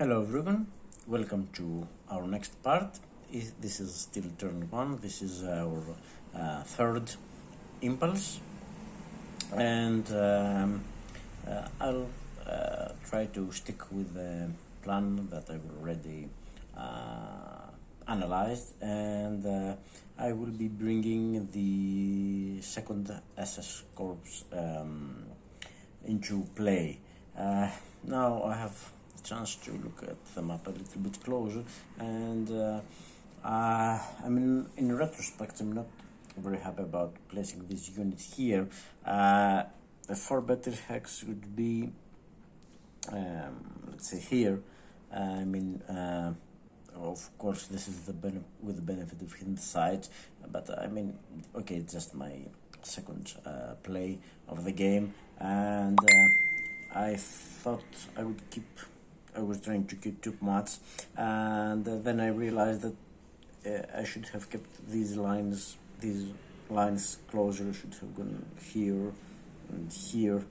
Hello everyone, welcome to our next part. This is still turn 1, this is our third impulse, and I'll try to stick with the plan that I've already analyzed, and I will be bringing the second SS Corps into play. Now I have chance to look at the map a little bit closer, and I mean, in retrospect, I'm not very happy about placing these units here. A far better hex would be, let's say here. I mean, of course, this is with the benefit of hindsight, but I mean, okay, it's just my second play of the game, and I thought I was trying to keep too much, and then I realized that I should have kept these lines closer. I should have gone here and here.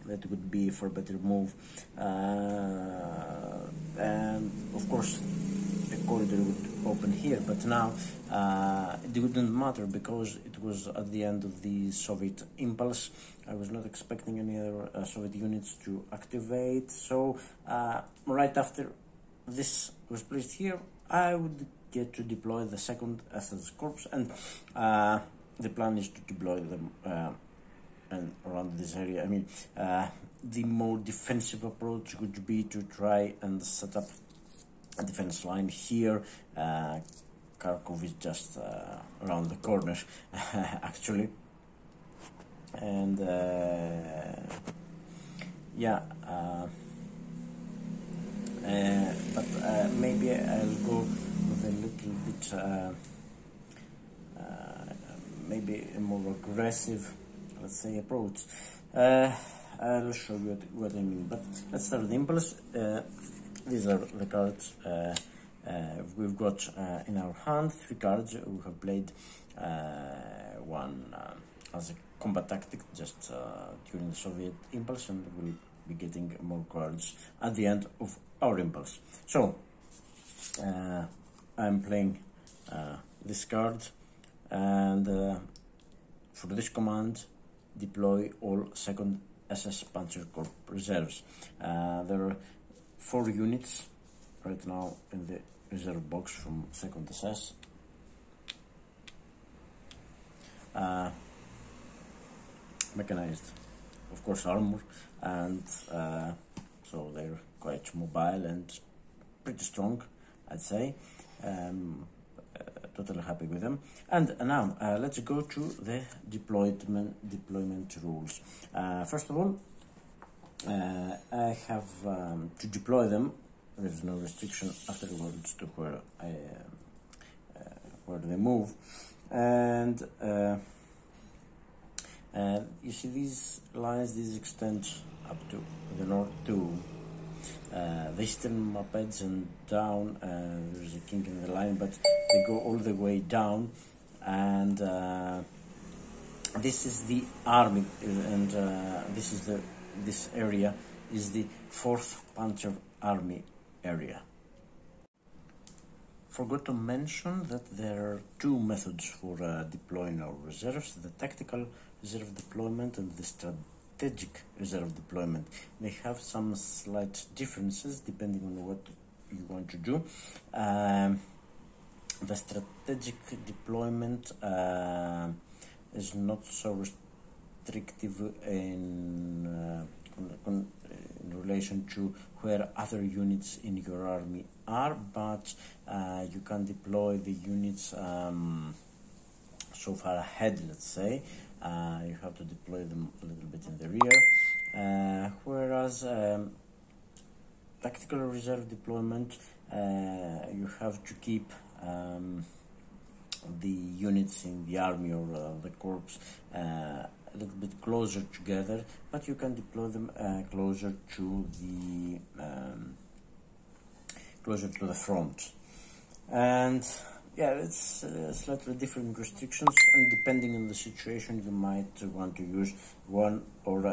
That would be for a better move, and of course the corridor would open here, but now it wouldn't matter because it was at the end of the Soviet impulse. I was not expecting any other Soviet units to activate, so right after this was placed here, I would get to deploy the second SS Corps, and the plan is to deploy them and around this area. I mean, the more defensive approach would be to try and set up a defense line here. Kharkov is just around the corner, actually, and yeah. But maybe I'll go with a little bit, maybe a more aggressive, let's say, approach. I'll show you what I mean, but let's start with the impulse. These are the cards we've got in our hand. 3 cards. We have played one as a combat tactic just during the Soviet impulse, and we'll be getting more cards at the end of our impulse. So I'm playing this card, and for this command, deploy all second SS Panzer Corps reserves. There are 4 units right now in the reserve box from second SS. Mechanized, of course, armor, and so they're quite mobile and pretty strong, I'd say. Totally happy with them. And now let's go to the deployment rules. First of all, I have to deploy them. There's no restriction afterwards to where they move, and you see these lines. These extend up to the north too. They still mopeds and down. There's a kink in the line, but they go all the way down, and this is the army, and this area is the 4th Panzer Army area. Forgot to mention that there are 2 methods for deploying our reserves: the tactical reserve deployment and the strategic reserve deployment. They have some slight differences depending on what you want to do. The strategic deployment is not so restrictive in relation to where other units in your army are, but you can deploy the units so far ahead, let's say. You have to deploy them a little bit in the rear, whereas tactical reserve deployment, you have to keep the units in the army or the corps a little bit closer together, but you can deploy them closer to the front. And yeah, it's slightly different restrictions, and depending on the situation, you might want to use one or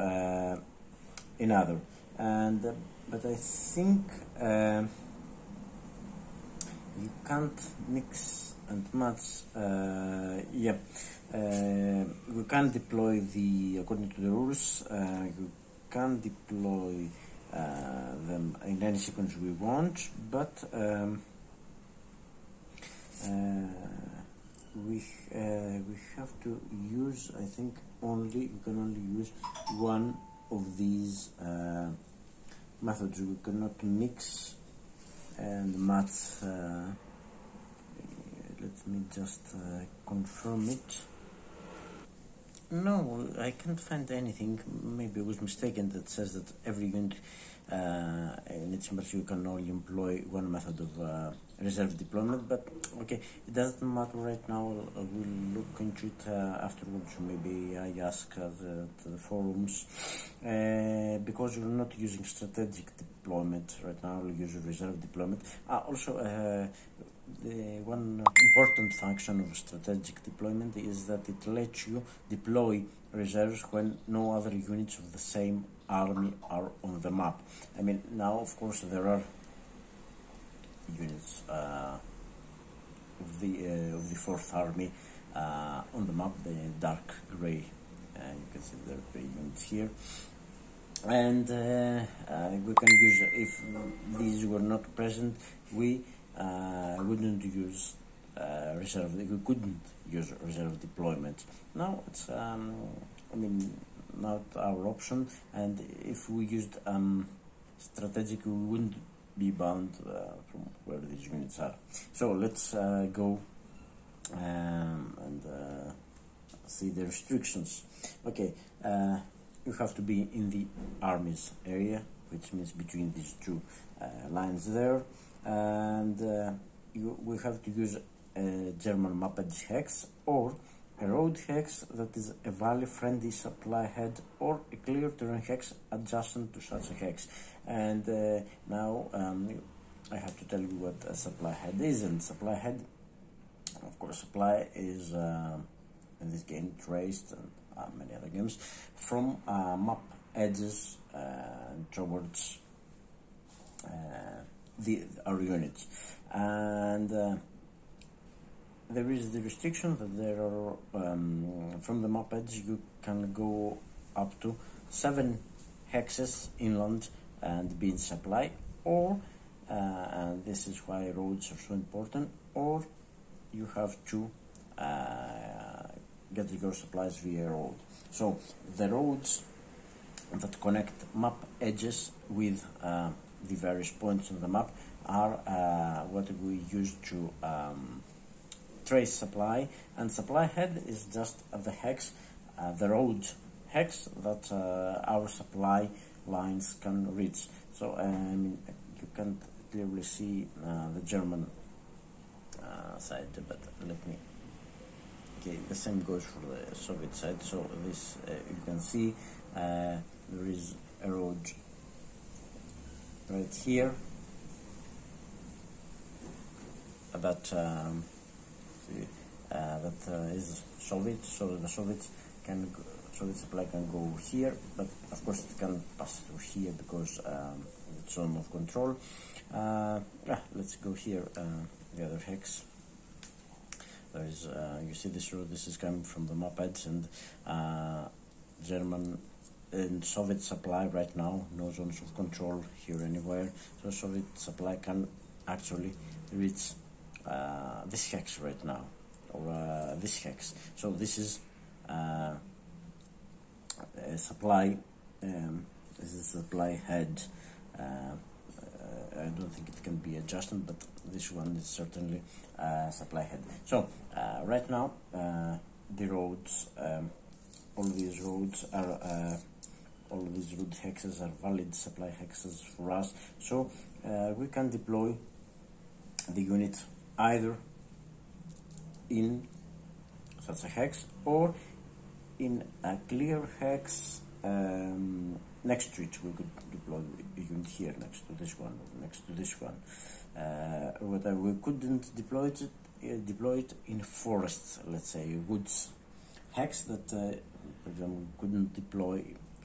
another. And but I think you can't mix and match. Yeah, we can deploy the according to the rules. You can deploy them in any sequence we want, but we have to use, I think, you can only use one of these methods. We cannot mix and match. Let me just confirm it. No, I can't find anything. Maybe I was mistaken that says that every unit in its members you can only employ one method of reserve deployment, but okay, it doesn't matter right now. I will look into it afterwards. Maybe I ask the forums because we're not using strategic deployment right now. We'll use reserve deployment. Also, the one important function of strategic deployment is that it lets you deploy reserves when no other units of the same army are on the map. I mean, now of course there are units of the 4th Army on the map, the dark gray. You can see the gray units here, and we can use, if these were not present, we wouldn't use reserve. We couldn't use reserve deployment. Now it's I mean, not our option, and if we used strategic, we wouldn't be bound from where these units are. So let's go and see the restrictions. Okay, you have to be in the army's area, which means between these two lines there, and we have to use a German map edge hex or a road hex that is a valley-friendly supply head, or a clear terrain hex adjacent to such a hex. And now I have to tell you what a supply head is. And supply head, of course, supply is in this game traced, and many other games, from map edges towards our units. And there is the restriction that there are from the map edge you can go up to 7 hexes inland and be in supply, or and this is why roads are so important, or you have to get your supplies via road. So the roads that connect map edges with the various points on the map are what we use to trace supply, and supply head is just the hex, the road hex that our supply lines can reach. So I mean, you can't clearly see the German side, but let me. Okay, the same goes for the Soviet side. So this you can see there is a road right here that is Soviet. So the Soviet supply can go here, but of course it can pass through here because it's zone of control. Let's go here. The other hex. There is you see this road. This is coming from the map edge, and German and Soviet supply right now, no zones of control here anywhere. So Soviet supply can actually reach this hex right now, or this hex. So this is a supply. This is a supply head. I don't think it can be adjusted, but this one is certainly supply head. So right now the roads, all these roads are all these road hexes are valid supply hexes for us. So we can deploy the unit either in such a hex or in a clear hex next to it. We could deploy a unit here next to this one, or next to this one. We couldn't deploy it in forests, let's say woods hex, that for example we couldn't deploy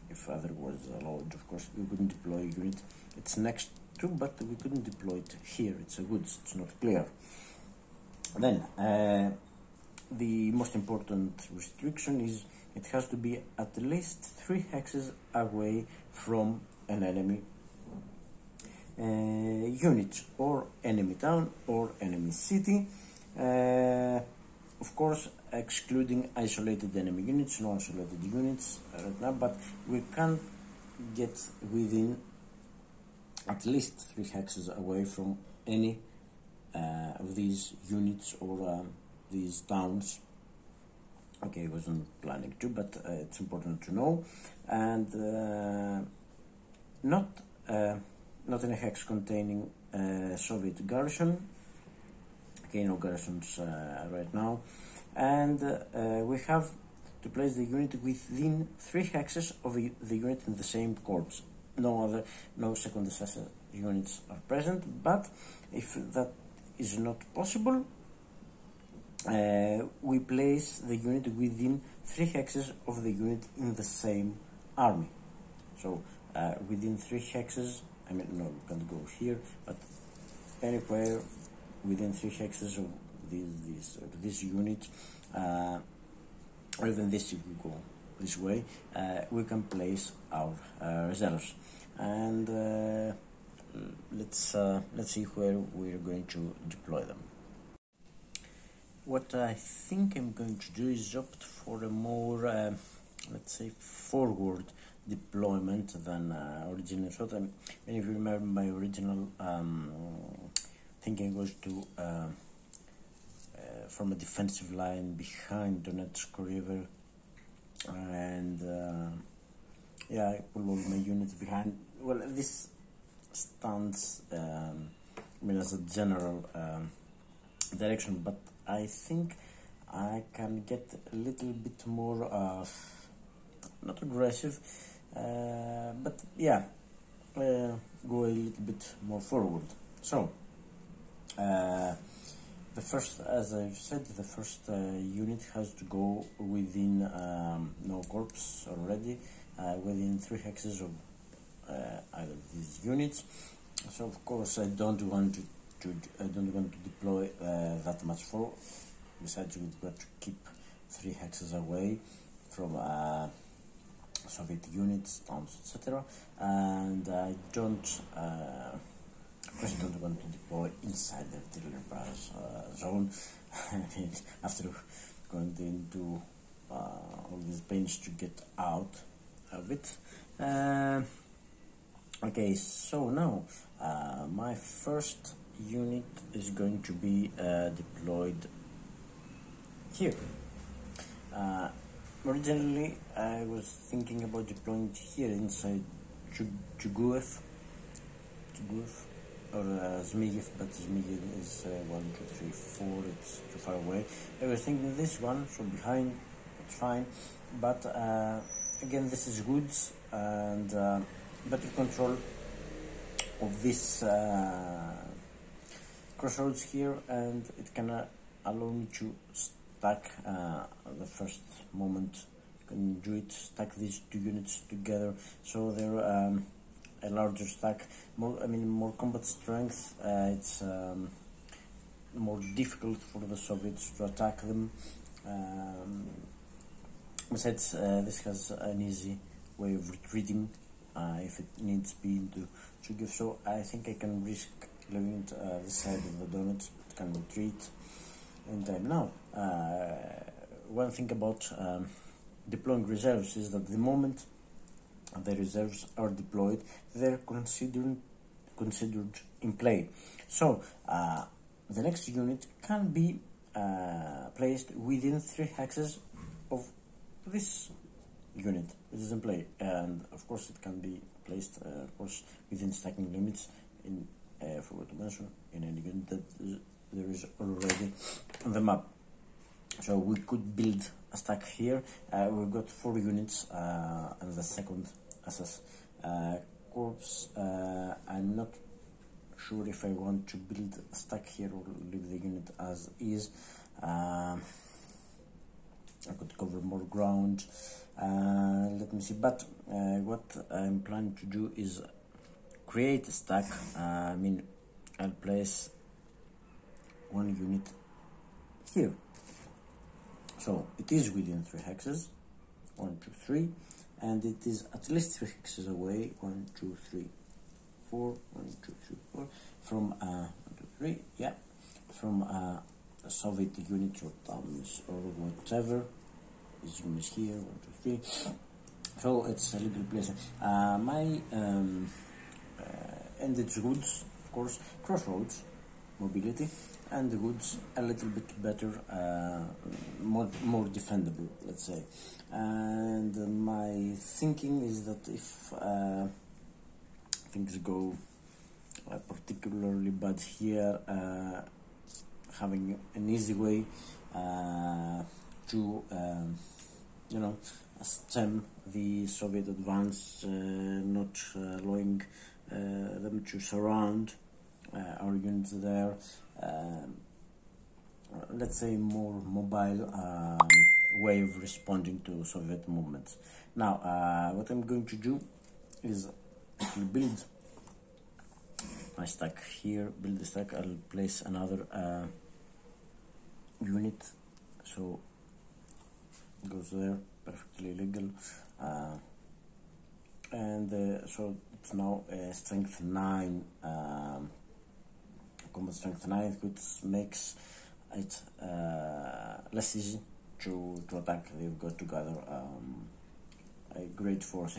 if other was allowed. Of course, we couldn't deploy a unit it's next to, but we couldn't deploy it here. It's a goods, it's not clear. Then the most important restriction is it has to be at least 3 hexes away from an enemy unit or enemy town or enemy city. Of course, excluding isolated enemy units, no isolated units right now, but we can get within at least 3 hexes away from any of these units or these towns. Okay, I wasn't planning to, but it's important to know. And not in a hex containing Soviet garrison. Okay, no garrisons right now. And we have to place the unit within 3 hexes of the unit in the same corps. No second assessor units are present, but if that is not possible, we place the unit within 3 hexes of the unit in the same army. So within 3 hexes, I mean, no, we can't go here, but anywhere within 3 hexes of this unit, or even this, if we go this way, we can place our reserves. And let's see where we're going to deploy them. What I think I'm going to do is opt for a more, let's say, forward deployment than originally thought. And if you remember, my original thinking was to form a defensive line behind Donetsk River, and yeah, I pull all my units behind. Well, this stands, I mean, as a general direction, but I think I can get a little bit more, not aggressive, but yeah, go a little bit more forward. So, the first, as I've said, the first unit has to go within no corps already, within 3 hexes of either of these units. So of course I don't want to deploy that much for. Besides, we've got to keep 3 hexes away from Soviet units, towns, etc. And I don't, of course, I don't want to deploy inside the artillery barrage zone. After going into all these pains to get out of it. Okay, so now my first unit is going to be deployed here. Originally, I was thinking about deploying it here inside Chuguev or Zmigniew, but Zmigniew is 1, 2, 3, 4. It's too far away. I was thinking this one, so behind, it's fine. But again, this is goods and better control of this crossroads here, and it can allow me to stack the first moment. You can do it, stack these 2 units together, so they're a larger stack. More combat strength. It's more difficult for the Soviets to attack them. Besides, this has an easy way of retreating if it needs be to give. So I think I can risk leaving it this side of the Donets. It can retreat in time. Now, one thing about deploying reserves is that the moment the reserves are deployed, they're considered in play. So the next unit can be placed within 3 hexes of this unit that is in play, and of course it can be placed, of course, within stacking limits. In forgot to mention, in any unit that there is already on the map. So we could build a stack here. We've got 4 units and the second IISS Corps. I'm not sure if I want to build a stack here or leave the unit as is. I could cover more ground. Let me see, but what I'm planning to do is create a stack. I'll place one unit here, so it is within 3 hexes, 1, 2, 3, and it is at least 3 hexes away, 1, 2, 3, 4, 1, 2, 3, 4, from 1, 2, 3, yeah, from a Soviet unit or towns or whatever is here, 1, 2, 3. So it's a little place. And it's goods, of course, crossroads, mobility, and the goods a little bit better, more defendable, let's say. And my thinking is that if things go particularly bad here, having an easy way to stem the Soviet advance, not allowing them to surround our units there. Let's say more mobile way of responding to Soviet movements. Now, what I'm going to do is build my stack here, build the stack. I'll place another unit, so it goes there, perfectly legal, and so it's now strength 9, combat strength 9, which makes it less easy to attack. They've got to gather a great force.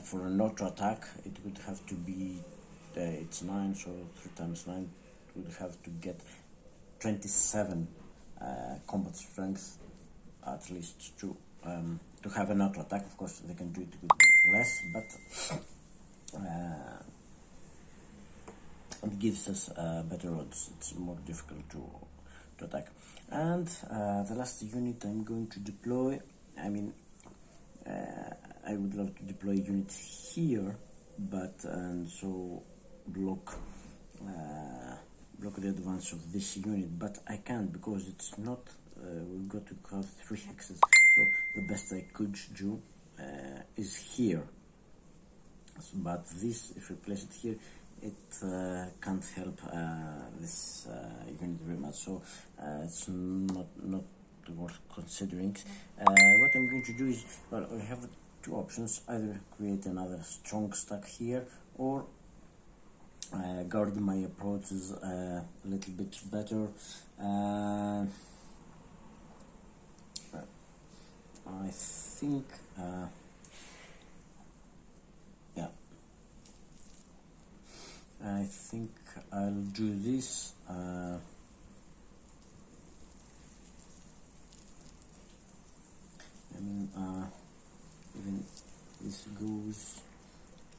For a not to attack, it would have to be it's 9, so 3 times 9 would have to get 27 combat strength at least to have a not to attack. Of course, they can do it with less, but it gives us better odds. It's more difficult to attack. And the last unit I'm going to deploy, I would love to deploy units here, but so block the advance of this unit, but I can't because it's not. We've got to have 3 hexes, so the best I could do is here. But this, if we place it here, it can't help this unit very much, so it's not worth considering. What I'm going to do is, well, we have 2 options: either create another strong stack here, or guard my approaches a little bit better. I think I think I'll do this. Even this goes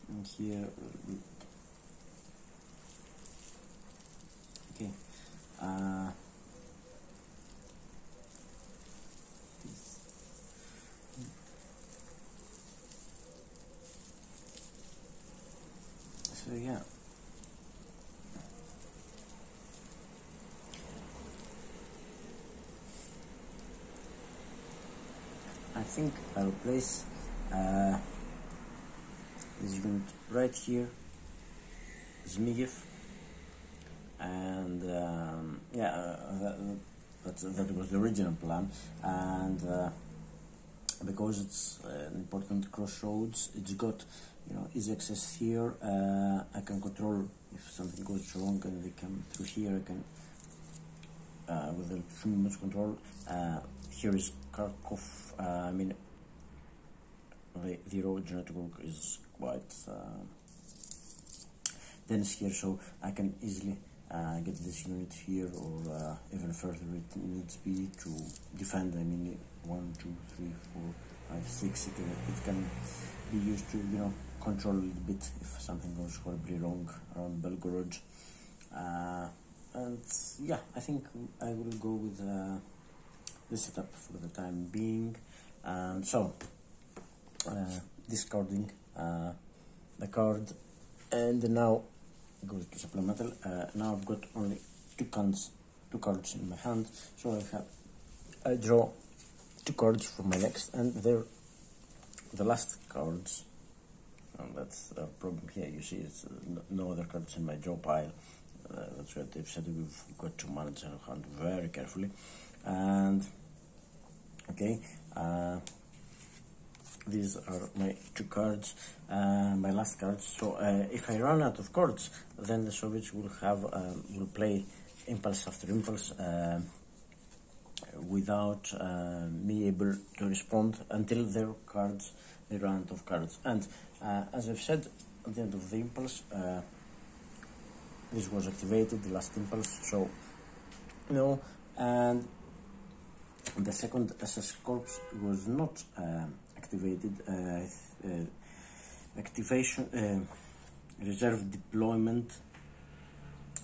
in here. Okay. So yeah. I think I'll place this unit right here, Zmigniew, and that was the original plan, and because it's an important crossroads, it's got easy access here. I can control if something goes wrong and they come through here. I can with a much control. Here is Kharkov. The road network is quite dense here, so I can easily get this unit here, or even further it needs be to defend. 1, 2, 3, 4, 5, 6. It can be used to control a little bit if something goes horribly wrong around Belgorod. And yeah, I think I will go with this setup for the time being. And so discarding the card, and now goes to supplemental. Now I've got only two cards in my hand, so I draw 2 cards for my next, and they're the last cards. And that's the problem here. You see, it's no other cards in my draw pile. That's what they've said. We've got to manage our hand very carefully. And okay, these are my 2 cards, my last cards. So if I run out of cards, then the Soviets will play impulse after impulse without me able to respond until they run out of cards. And as I've said, at the end of the impulse, this was activated, the last impulse. So and the second SS Corps was not activated. Activation, reserve deployment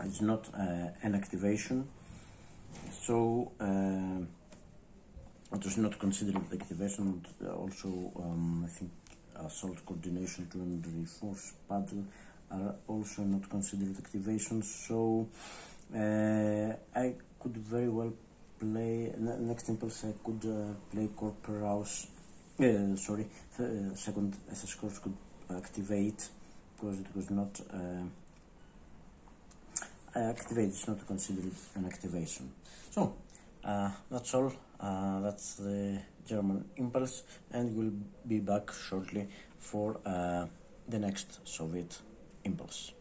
is not an activation, so it was not considered activation. Also, I think assault coordination to reinforce battle are also not considered activations. So I could very well play next impulse. I could play Corporals. Second SS Corps could activate because it was not activated. It's not considered an activation. So that's all. That's the German impulse, and we'll be back shortly for the next Soviet impulse.